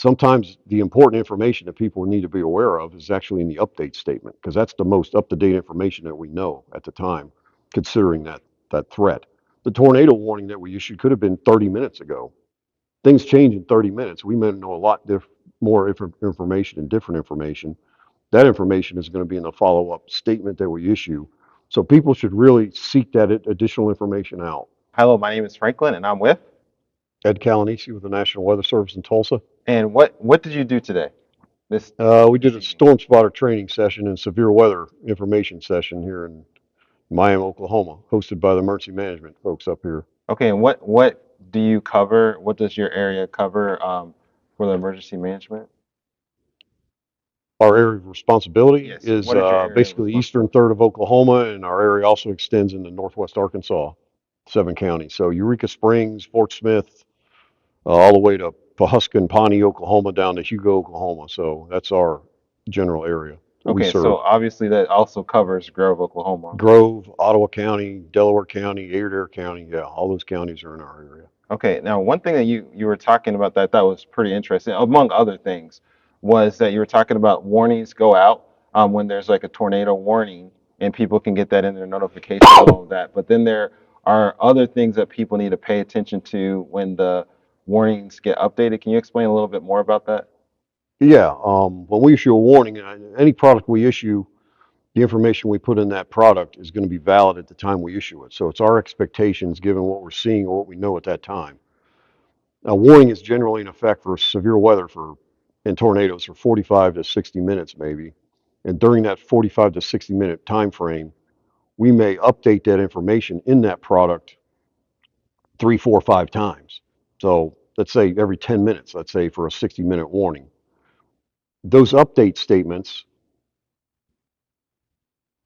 sometimes the important information that people need to be aware of is actually in the update statement, because that's the most up-to-date information that we know at the time, considering that threat. The tornado warning that we issued could have been 30 minutes ago. Things change in 30 minutes. We may know a lot more information and different information. That information is going to be in the follow-up statement that we issue. So people should really seek that additional information out. Hello, my name is Franklin, and I'm with. Ed Calianese with the National Weather Service in Tulsa. And what did you do today? This We did this a evening. storm spotter training session and severe weather information session here in Miami, Oklahoma, hosted by the emergency management folks up here. Okay, and what do you cover? What does your area cover for the emergency management? Our area of responsibility Yes. is What is your area of basically the eastern responsibility? third of Oklahoma, and our area also extends into northwest Arkansas, 7 counties. So Eureka Springs, Fort Smith, all the way to Pawhuska, Pawnee, Oklahoma, down to Hugo, Oklahoma. So that's our general area that we Okay, so serve. obviously that also covers Grove, Oklahoma. Grove, Ottawa County, Delaware County, Adair County, yeah, all those counties are in our area. Okay, now one thing that you were talking about that was pretty interesting, among other things, was that you were talking about warnings go out when there's like a tornado warning, and people can get that in their notifications and all of that. But then there are other things that people need to pay attention to when the warnings get updated. Can you explain a little bit more about that? Yeah, when we issue a warning, any product we issue, the information we put in that product is going to be valid at the time we issue it. So it's our expectations given what we're seeing or what we know at that time. A warning is generally in effect for severe weather and tornadoes for 45 to 60 minutes maybe. And during that 45 to 60 minute time frame, we may update that information in that product 3, 4, 5 times. So let's say every 10 minutes, let's say for a 60-minute warning. Those update statements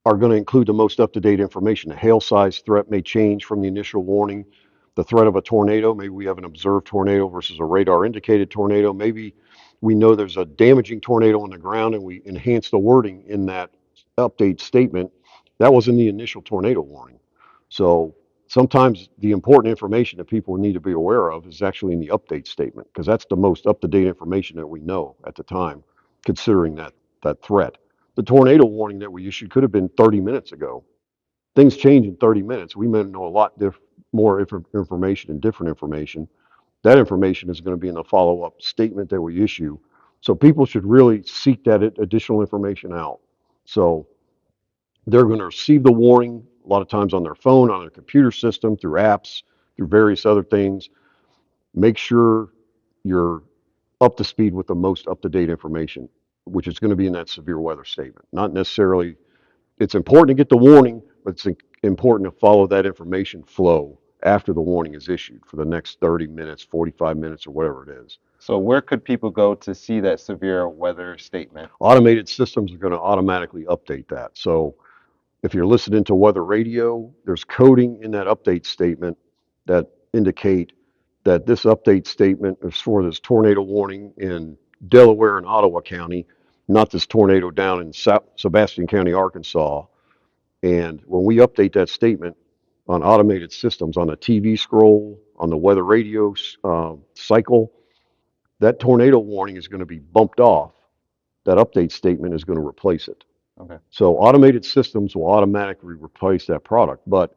are going to include the most up-to-date information. The hail size threat may change from the initial warning. The threat of a tornado, maybe we have an observed tornado versus a radar indicated tornado. Maybe we know there's a damaging tornado on the ground and we enhance the wording in that update statement. That was in the initial tornado warning. So sometimes the important information that people need to be aware of is actually in the update statement, because that's the most up-to-date information that we know at the time, considering that threat. The tornado warning that we issued could have been 30 minutes ago. Things change in 30 minutes. We may know a lot more information and different information. That information is going to be in the follow-up statement that we issue. So people should really seek that additional information out. So they're going to receive the warning a lot of times on their phone, on their computer system, through apps, through various other things. Make sure you're up to speed with the most up-to-date information, which is going to be in that severe weather statement. Not necessarily, it's important to get the warning, but it's important to follow that information flow after the warning is issued for the next 30 minutes, 45 minutes, or whatever it is. So where could people go to see that severe weather statement? Automated systems are going to automatically update that. So if you're listening to weather radio, there's coding in that update statement that indicate that this update statement is for this tornado warning in Delaware and Ottawa County, not this tornado down in Sebastian County, Arkansas. And when we update that statement on automated systems, on the TV scroll, on the weather radio cycle, that tornado warning is going to be bumped off. That update statement is going to replace it. Okay. So automated systems will automatically replace that product. But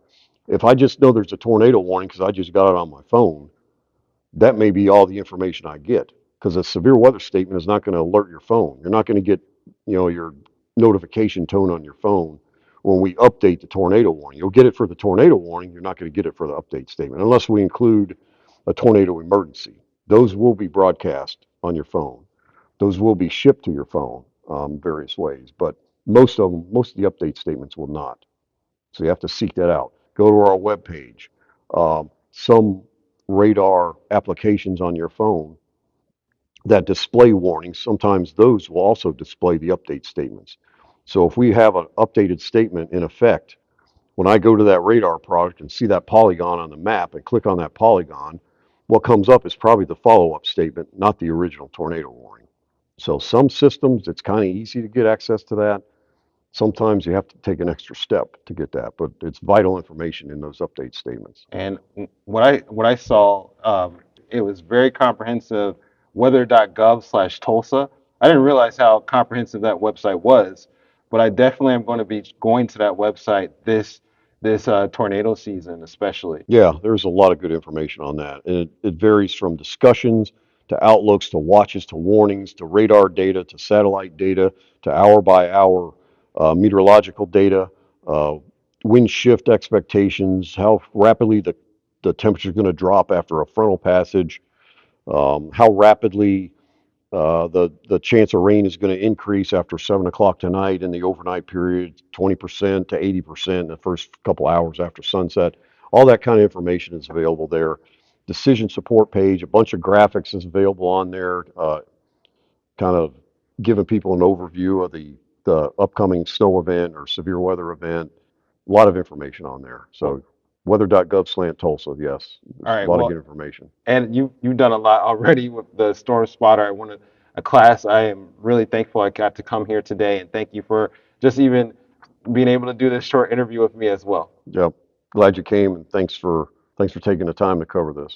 if I just know there's a tornado warning because I just got it on my phone, that may be all the information I get, because a severe weather statement is not going to alert your phone. You're not going to get, your notification tone on your phone when we update the tornado warning. You'll get it for the tornado warning. You're not going to get it for the update statement unless we include a tornado emergency. Those will be broadcast on your phone. Those will be shipped to your phone various ways, but most of the update statements will not. So you have to seek that out. Go to our webpage. Some radar applications on your phone that display warnings, sometimes those will also display the update statements. So if we have an updated statement in effect, when I go to that radar product and see that polygon on the map and click on that polygon, what comes up is probably the follow-up statement, not the original tornado warning. So some systems, it's kind of easy to get access to that. Sometimes you have to take an extra step to get that, but it's vital information in those update statements. And what I saw, it was very comprehensive weather.gov/Tulsa. I didn't realize how comprehensive that website was, but I definitely am going to be going to that website this tornado season, especially. Yeah, there's a lot of good information on that. And it varies from discussions to outlooks to watches to warnings to radar data to satellite data to hour by hour meteorological data, uh, wind shift expectations, how rapidly the temperature is going to drop after a frontal passage, how rapidly the chance of rain is going to increase after 7 o'clock tonight in the overnight period, 20% to 80% in the first couple hours after sunset. All that kind of information is available there. Decision support page, a bunch of graphics is available on there, kind of giving people an overview of the upcoming snow event or severe weather event. A lot of information on there. Well, So weather.gov/Tulsa, yes, all there's a right. lot of Well, good information. and you've done a lot already with the storm spotter. I wanted a class. I am really thankful I got to come here today, and thank you for just even being able to do this short interview with me as well. Yep. Glad you came and thanks for taking the time to cover this.